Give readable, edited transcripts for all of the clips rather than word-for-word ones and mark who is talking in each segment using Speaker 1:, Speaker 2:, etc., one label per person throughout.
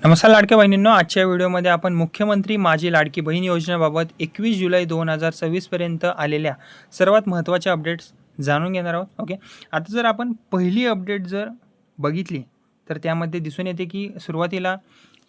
Speaker 1: नमस्कार लाडक्या बहिणींनो, आजच्या व्हिडिओमध्ये आपण मुख्यमंत्री माझी लाडकी बहीण योजनेबाबत 21 जुलै 2026 पर्यंत आलेल्या सर्वात महत्त्वाच्या अपडेट्स जाणून घेणार आहोत. ओके, आता जर आपण पहिली अपडेट जर बघितली तर त्यामध्ये दिसून येते की सुरुवातीला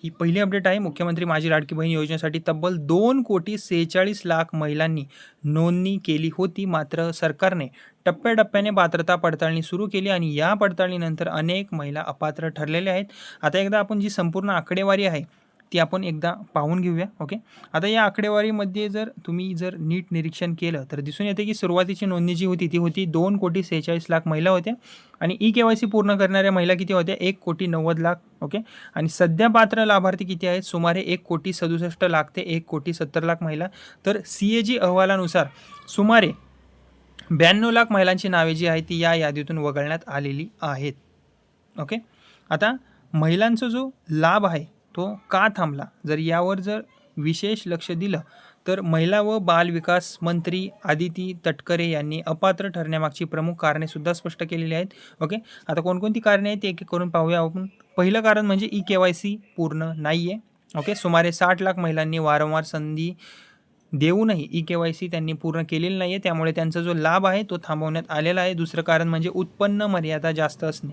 Speaker 1: ही पहिली अपडेट आहे. मुख्यमंत्री माझी लाडकी बहीण योजनेसाठी तब्बल 2,46,00,000 महिलांनी नोंदणी केली होती. मात्र सरकारने टप्प्याटप्प्याने पात्रता पडताळणी सुरू केली आणि या पडताळणीनंतर अनेक महिला अपात्र ठरलेल्या आहेत. आता एकदा आपण जी संपूर्ण आकडेवारी आहे ती आपण एकदा पाहून घेऊया. ओके, आता या आकडेवारीमध्ये जर तुम्ही नीट निरीक्षण केलं तर दिसून येते की सुरुवातीची नोंदणी जी होती ती होती 2,46,00,000 महिला होत्या आणि KYC पूर्ण करणाऱ्या महिला किती होत्या? 1,90,00,000. ओके, आणि सध्या पात्र लाभार्थी किती आहेत? सुमारे 1,67,00,000 ते 1,70,00,000 महिला. तर CAG अहवालानुसार सुमारे 92,00,000 महिलांची नावे जी आहेत ती या यादीतून वगळण्यात आलेली आहेत. ओके, आता महिलांचा जो लाभ आहे तो का थांबला? जर यावर विशेष लक्ष दिलं तर महिला व बाल विकास मंत्री आदिती तटकरे यांनी अपात्र ठरण्यामागची प्रमुख कारणे सुद्धा स्पष्ट केलेली आहेत. ओके, आता कोणकोणती कारणे आहेत ते एक एक करून पाहूया आपण. पहिलं कारण म्हणजे KYC पूर्ण नाही आहे. ओके, सुमारे 60,00,000 महिलांनी वारंवार संधी देऊनही KYC त्यांनी पूर्ण केलेली नाही आहे, त्यामुळे त्यांचा जो लाभ आहे तो थांबवण्यात आलेला आहे. दुसरं कारण म्हणजे उत्पन्न मर्यादा जास्त असणे.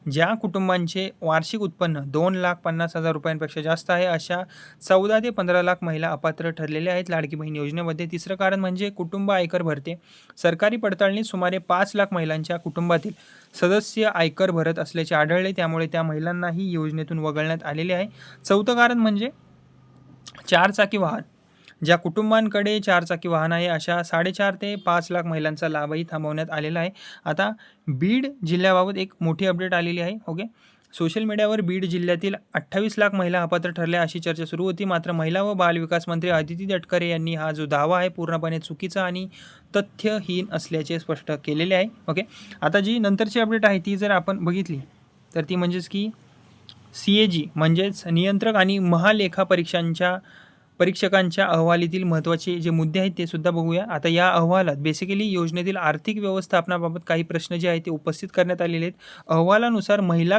Speaker 1: ज्या कुटुंबांचे वार्षिक उत्पन्न 2,50,000 रुपयांपेक्षा जास्त आहे अशा 14 ते 15,00,000 महिला अपात्र ठरलेल्या आहेत लाडकी बहीण योजनेमध्ये. तिसरं कारण म्हणजे कुटुंब आयकर भरते. सरकारी पडताळणीत सुमारे 5,00,000 महिलांच्या कुटुंबातील सदस्य आयकर भरत असल्याचे आढळले, त्यामुळे त्या महिलांनाही योजनेतून वगळण्यात आलेले आहे. चौथं कारण म्हणजे 4 चाकी वाहन. ज्या कुटुंबांकडे 4 चाकी वाहन आहे अशा 4.5 ते 5,00,000 महिलांचा लाभही थांबवण्यात आलेला आहे. आता बीड जिल्ह्याबाबत एक मोठी अपडेट आलेली आहे. ओके, सोशल मीडियावर बीड जिल्ह्यातील 28,00,000 महिला अपात्र ठरल्या अशी चर्चा सुरू होती. मात्र महिला व बाल विकास मंत्री आदिती तटकरे यांनी हा जो दावा आहे पूर्णपणे चुकीचा आणि तथ्यहीन असल्याचे स्पष्ट केलेले आहे. ओके, आता जी नंतरची अपडेट आहे ती जर आपण बघितली तर ती म्हणजेच की CAG म्हणजेच नियंत्रक आणि महालेखा परीक्षकांच्या अहवालीतील महत्त्वाचे जे मुद्दे आहेत ते सुद्धा बघूया. आता या अहवालात बेसिकली योजनेतील आर्थिक व्यवस्थापनाबाबत काही प्रश्न जे आहेत ते उपस्थित करण्यात आलेले आहेत. अहवालानुसार महिला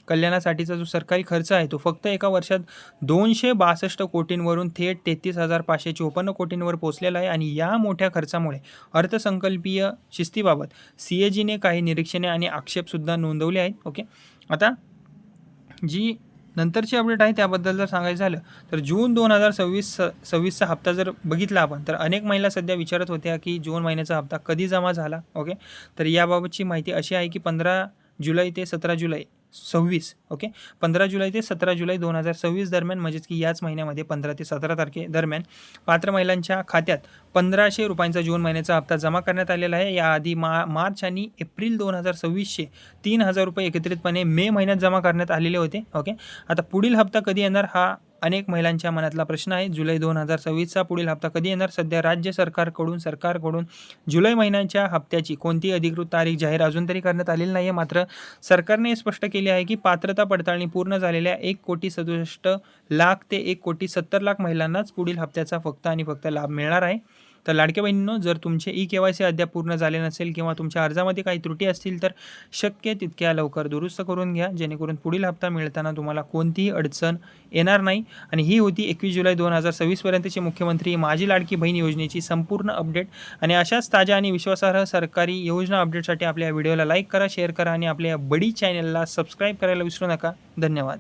Speaker 1: कल्याणासाठीचा जो सरकारी खर्च आहे तो फक्त एका वर्षात 262 कोटींवरून थेट 33,554 कोटींवर पोहोचलेला आहे आणि या मोठ्या खर्चामुळे अर्थसंकल्पीय शिस्तीबाबत CAGने काही निरीक्षणे आणि आक्षेपसुद्धा नोंदवले आहेत. ओके, आता जी नंतरची अपडेट आहे त्याबद्दल जर सांगायचं झालं तर जून 2026चा हप्ता जर बघितला आपण तर अनेक महिला सध्या विचारत होत्या की जून महिन्याचा हप्ता कधी जमा झाला. ओके, तर याबाबतची माहिती अशी आहे की 15 जुलै ते 17 जुलै 26. ओके, 15 जुलै ते 17 जुलै 2026 दरम्यान म्हणजेच की याच महिन्यामध्ये 15 ते 17 तारखेदरम्यान पात्र महिलांच्या खात्यात 1,500 रुपयांचा जून महिन्याचा हप्ता जमा करण्यात आलेला आहे. याआधी मार्च आणि एप्रिल 2026चे 3,000 रुपये एकत्रितपणे मे महिन्यात जमा करण्यात आलेले होते. ओके, आता पुढील हप्ता कधी येणार हा अनेक महिलांच्या मनातला प्रश्न आहे. जुलै 2026चा पुढील हप्ता कधी येणार? सध्या राज्य सरकारकडून जुलै महिन्याच्या हप्त्याची कोणतीही अधिकृत तारीख जाहीर अजून तरी करण्यात आलेली नाही आहे. मात्र सरकारने स्पष्ट केले आहे की पात्रता पडताळणी पूर्ण झालेल्या 1,67,00,000 ते 1,70,00,000 महिलांनाच पुढील हप्त्याचा फक्त आणि फक्त लाभ मिळणार आहे. तर लाडक्या बहिणींनो, जर तुमचे KYC अद्याप पूर्ण झाले नसेल किंवा तुमच्या अर्जामध्ये काही त्रुटी असतील तर शक्य तितक्या लवकर दुरुस्त करून घ्या, जेणेकरून पुढील हप्ता मिळताना तुम्हाला कोणतीही अडचण येणार नाही. आणि ही होती 21 जुलै 2026 पर्यंतची मुख्यमंत्री माझी लाडकी बहीण योजनेची संपूर्ण अपडेट. आणि अशाच ताज्या आणि विश्वासार्ह सरकारी योजना अपडेटसाठी आपल्या व्हिडिओला लाईक करा, शेअर करा आणि आपल्या बडी चॅनलला सबस्क्राईब करायला विसरू नका. धन्यवाद.